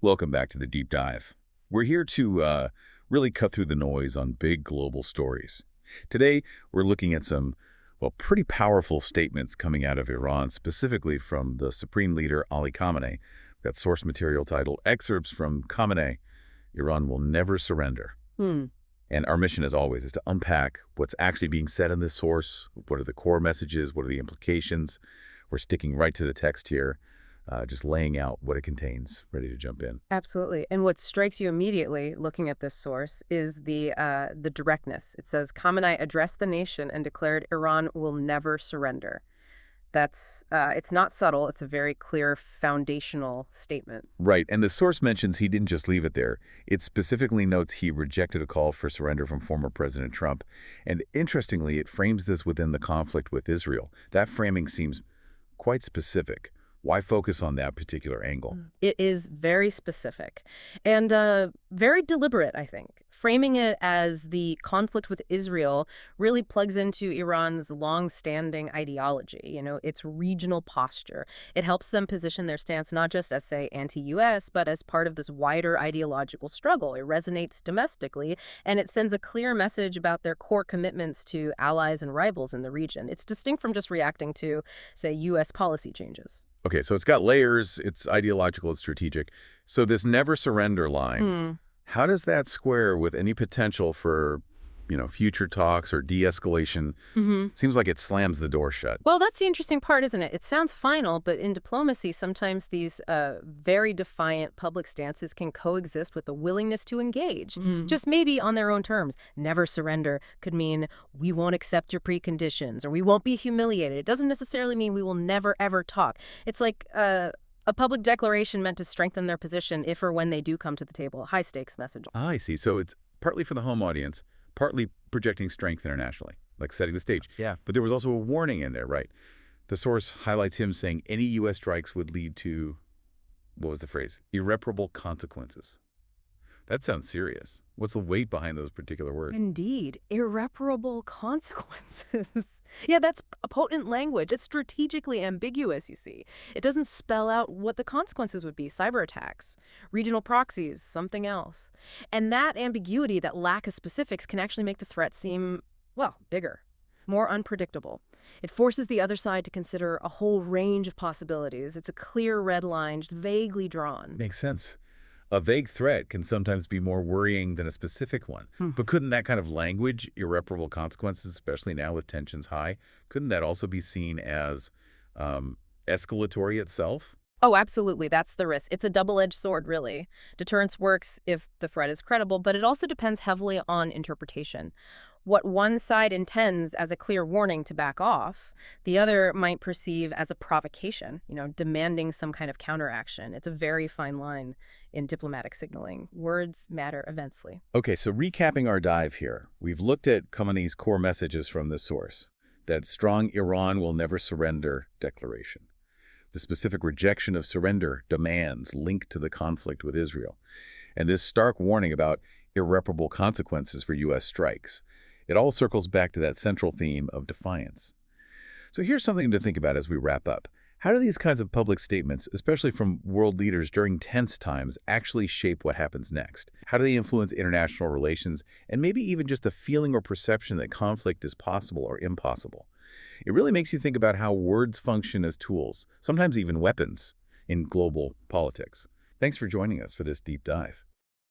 Welcome back to the deep dive. We're here to really cut through the noise on big global stories. Today, we're looking at some, well, pretty powerful statements coming out of Iran, specifically from the Supreme Leader Ali Khamenei. We've got source material titled Excerpts from Khamenei, Iran Will Never Surrender. Hmm. And our mission, as always, is to unpack what's actually being said in this source, what are the core messages, what are the implications. We're sticking right to the text here, just laying out what it contains, ready to jump in. Absolutely. And what strikes you immediately looking at this source is the directness. It says Khamenei addressed the nation and declared Iran will never surrender. That's it's not subtle. It's a very clear foundational statement. Right, and the source mentions he didn't just leave it there. It specifically notes he rejected a call for surrender from former President Trump. And interestingly, it frames this within the conflict with Israel. That framing seems quite specific. Why focus on that particular angle? It is very specific and very deliberate, I think. Framing it as the conflict with Israel really plugs into Iran's long-standing ideology, its regional posture. It helps them position their stance not just as, say, anti-U.S., but as part of this wider ideological struggle. It resonates domestically, and it sends a clear message about their core commitments to allies and rivals in the region. It's distinct from just reacting to, say, U.S. policy changes. Okay, so it's got layers, it's ideological, it's strategic. So this never surrender line, how does that square with any potential for, future talks or de-escalation? Seems like it slams the door shut. Well, that's the interesting part, isn't it? It sounds final, but in diplomacy, sometimes these very defiant public stances can coexist with a willingness to engage, just maybe on their own terms. Never surrender could mean we won't accept your preconditions or we won't be humiliated. It doesn't necessarily mean we will never, ever talk. It's like a public declaration meant to strengthen their position if or when they do come to the table. A high-stakes message. Ah, I see. So it's partly for the home audience, partly projecting strength internationally, like setting the stage. Yeah. But there was also a warning in there, right? The source highlights him saying any U.S. strikes would lead to, what was the phrase? Irreparable consequences. That sounds serious. What's the weight behind those particular words? Indeed, irreparable consequences. Yeah, that's a potent language. It's strategically ambiguous, you see. It doesn't spell out what the consequences would be. Cyber attacks, regional proxies, something else. And that ambiguity, that lack of specifics, can actually make the threat seem, well, bigger, more unpredictable. It forces the other side to consider a whole range of possibilities. It's a clear red line, just vaguely drawn. Makes sense. A vague threat can sometimes be more worrying than a specific one. But couldn't that kind of language, irreparable consequences, especially now with tensions high, couldn't that also be seen as escalatory itself? Oh, absolutely. That's the risk. It's a double-edged sword, really. Deterrence works if the threat is credible, but it also depends heavily on interpretation. What one side intends as a clear warning to back off, the other might perceive as a provocation, demanding some kind of counteraction. It's a very fine line in diplomatic signaling. Words matter immensely. Okay, so recapping our dive here, we've looked at Khamenei's core messages from this source, that strong Iran will never surrender declaration, the specific rejection of surrender demands linked to the conflict with Israel, and this stark warning about irreparable consequences for U.S. strikes. It all circles back to that central theme of defiance. So here's something to think about as we wrap up. How do these kinds of public statements, especially from world leaders during tense times, actually shape what happens next? How do they influence international relations and maybe even just the feeling or perception that conflict is possible or impossible? It really makes you think about how words function as tools, sometimes even weapons, in global politics. Thanks for joining us for this deep dive.